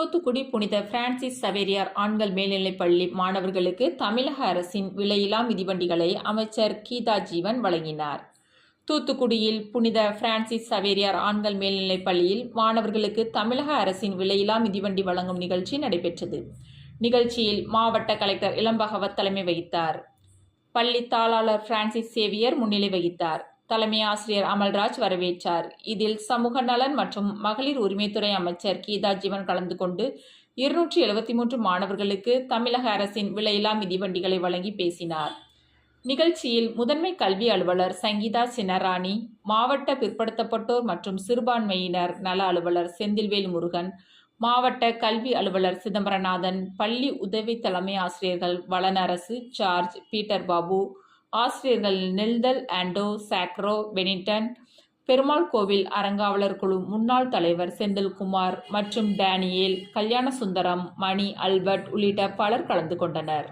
தூத்துக்குடி புனித பிரான்சிஸ் சவேரியார் ஆண்கள் மேல்நிலைப்பள்ளி மாணவர்களுக்கு தமிழக அரசின் விலையில்லா மிதிவண்டிகளை அமைச்சர் கீதா ஜீவன் வழங்கினார். தூத்துக்குடியில் புனித பிரான்சிஸ் சவேரியார் ஆண்கள் மேல்நிலைப்பள்ளியில் மாணவர்களுக்கு தமிழக அரசின் விலையில்லா மிதிவண்டி வழங்கும் நிகழ்ச்சி நடைபெற்றது. நிகழ்ச்சியில் மாவட்ட கலெக்டர் இளம்பகவத் தலைமை வகித்தார். பள்ளி தாளாளர் பிரான்சிஸ் சேவியர் முன்னிலை வகித்தார். தலைமை ஆசிரியர் அமல்ராஜ் வரவேற்றார். இதில் சமூக நலன் மற்றும் மகளிர் உரிமைத்துறை அமைச்சர் கீதா ஜீவன் கலந்து கொண்டு 273 மாணவர்களுக்கு தமிழக அரசின் விலையில்லா மிதிவண்டிகளை வழங்கி பேசினார். நிகழ்ச்சியில் முதன்மை கல்வி அலுவலர் சங்கீதா சின்னராணி, மாவட்ட பிற்படுத்தப்பட்டோர் மற்றும் சிறுபான்மையினர் நல அலுவலர் செந்தில்வேல் முருகன், மாவட்ட கல்வி அலுவலர் சிதம்பரநாதன், பள்ளி உதவி தலைமை ஆசிரியர்கள் வளனரசு, ஜார்ஜ், பீட்டர் பாபு, ஆசிரியர்கள் நெல்தல் ஆண்டோ, சாக்ரோ, பெனிட்டன், பெருமாள் கோவில் அறங்காவலர் குழு முன்னாள் தலைவர் செந்தில்குமார் மற்றும் டேனியேல், கல்யாணசுந்தரம், மணி, அல்பர்ட் உள்ளிட்ட பலர் கலந்து கொண்டனர்.